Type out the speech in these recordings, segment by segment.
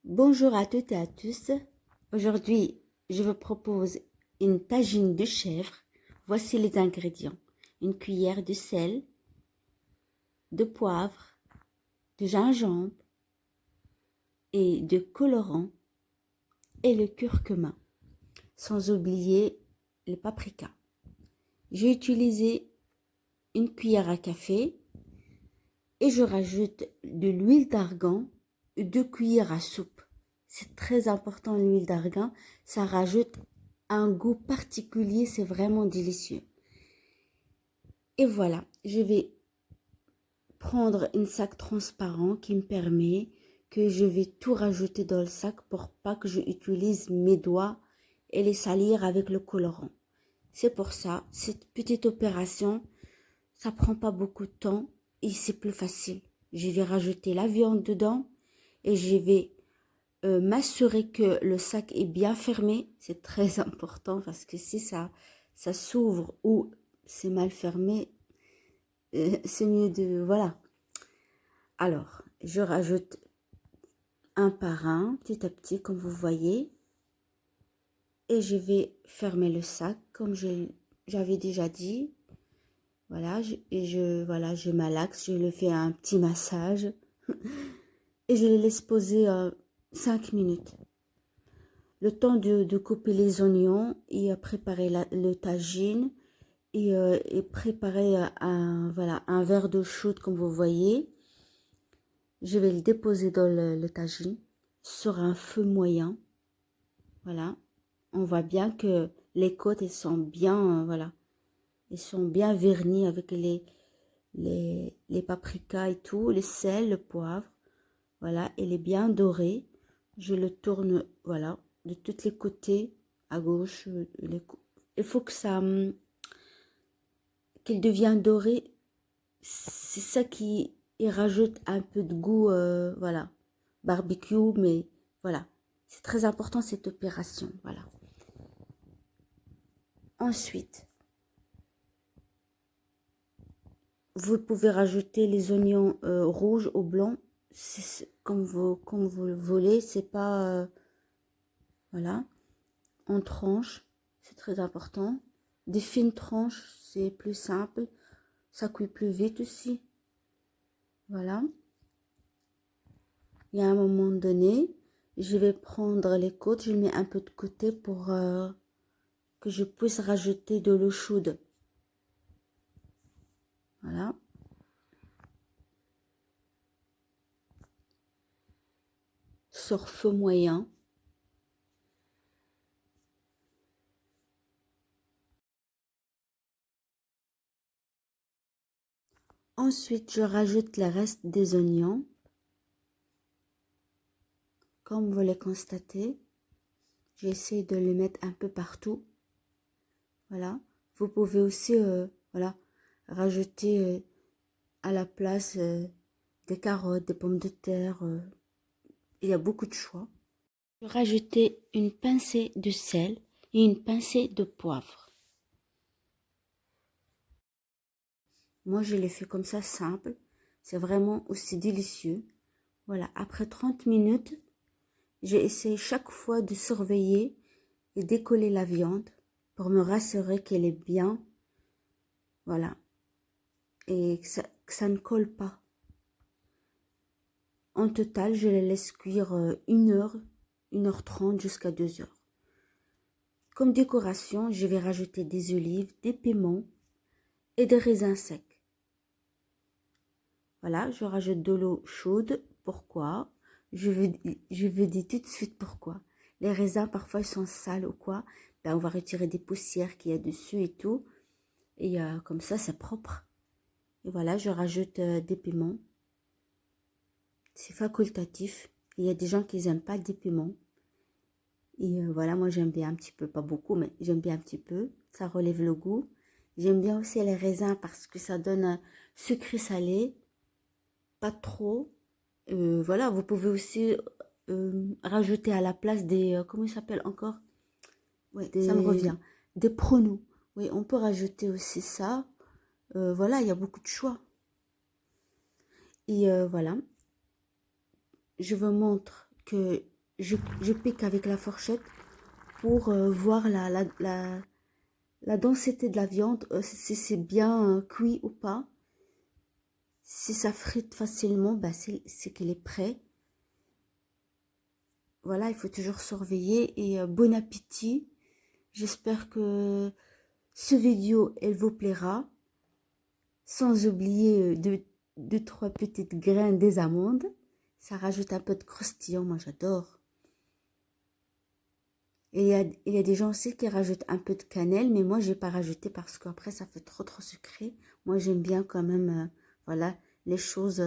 Bonjour à toutes et à tous. Aujourd'hui, je vous propose une tagine de chèvre. Voici les ingrédients. Une cuillère de sel, de poivre, de gingembre et de colorant et le curcuma. Sans oublier le paprika. J'ai utilisé une cuillère à café et je rajoute de l'huile d'argan, 2 cuillères à soupe. C'est très important l'huile d'argan, ça rajoute un goût particulier, c'est vraiment délicieux. Et voilà, je vais prendre un sac transparent qui me permet que je vais tout rajouter dans le sac pour pas que je utilise mes doigts et les salir avec le colorant. C'est pour ça, cette petite opération, ça prend pas beaucoup de temps et c'est plus facile. Je vais rajouter la viande dedans et je vais m'assurer que le sac est bien fermé. C'est très important parce que si ça s'ouvre ou c'est mal fermé, c'est mieux de... Voilà. Alors, je rajoute un par un, petit à petit, comme vous voyez. Et je vais fermer le sac, comme j'avais déjà dit. Voilà, voilà, je malaxe, je le fais un petit massage. Et je le laisse poser 5 minutes. Le temps de couper les oignons et préparer le tagine et préparer voilà, un verre d'eau chaude comme vous voyez. Je vais le déposer dans le tagine sur un feu moyen. Voilà. On voit bien que les côtes elles sont bien, voilà, elles sont bien vernies avec les paprikas et tout, les sel, le poivre. Voilà, elle est bien dorée. Je le tourne, voilà, de tous les côtés, à gauche. Il faut que ça, qu'elle devienne dorée. C'est ça qui rajoute un peu de goût, voilà, barbecue, mais voilà. C'est très important cette opération, voilà. Ensuite, vous pouvez rajouter les oignons rouges ou blancs, comme vous le voulez, c'est pas, voilà, en tranches, c'est très important. Des fines tranches, c'est plus simple, ça cuit plus vite aussi, voilà. Il y a un moment donné, je vais prendre les côtes, je les mets un peu de côté pour que je puisse rajouter de l'eau chaude, voilà. Sur feu moyen. Ensuite, je rajoute le reste des oignons. Comme vous le constatez, j'essaie de les mettre un peu partout. Voilà. Vous pouvez aussi, voilà, rajouter à la place des carottes, des pommes de terre. Il y a beaucoup de choix. Je vais rajouter une pincée de sel et une pincée de poivre. Moi, je l'ai fait comme ça, simple. C'est vraiment aussi délicieux. Voilà, après 30 minutes, j'essaie chaque fois de surveiller et décoller la viande pour me rassurer qu'elle est bien. Voilà. Et que ça ne colle pas. En total, je les laisse cuire 1 heure, 1h30 jusqu'à 2 heures. Comme décoration, je vais rajouter des olives, des piments et des raisins secs. Voilà, je rajoute de l'eau chaude. Pourquoi? Je vous dis tout de suite pourquoi. Les raisins, parfois, ils sont sales ou quoi. Ben, on va retirer des poussières qu'il y a dessus et tout. Et comme ça, c'est propre. Et voilà, je rajoute des piments. C'est facultatif. Il y a des gens qui n'aiment pas des piments. Et voilà, moi, j'aime bien un petit peu. Pas beaucoup, mais j'aime bien un petit peu. Ça relève le goût. J'aime bien aussi les raisins parce que ça donne un sucré salé. Pas trop. Voilà, vous pouvez aussi rajouter à la place des... comment il s'appelle encore? Ouais, ça me revient. Des pronos. Oui, on peut rajouter aussi ça. Voilà, il y a beaucoup de choix. Et voilà. Je vous montre que je pique avec la fourchette pour voir la densité de la viande, si c'est bien cuit ou pas. Si ça frite facilement, bah c'est qu'il est prêt. Voilà, il faut toujours surveiller et bon appétit. J'espère que ce vidéo, elle vous plaira. Sans oublier deux, trois petites graines des amandes. Ça rajoute un peu de croustillant, moi j'adore. Et il y a des gens aussi qui rajoutent un peu de cannelle, mais moi je n'ai pas rajouté parce qu'après ça fait trop sucré. Moi j'aime bien quand même, voilà, les choses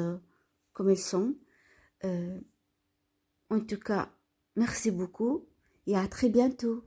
comme elles sont. En tout cas, merci beaucoup et à très bientôt.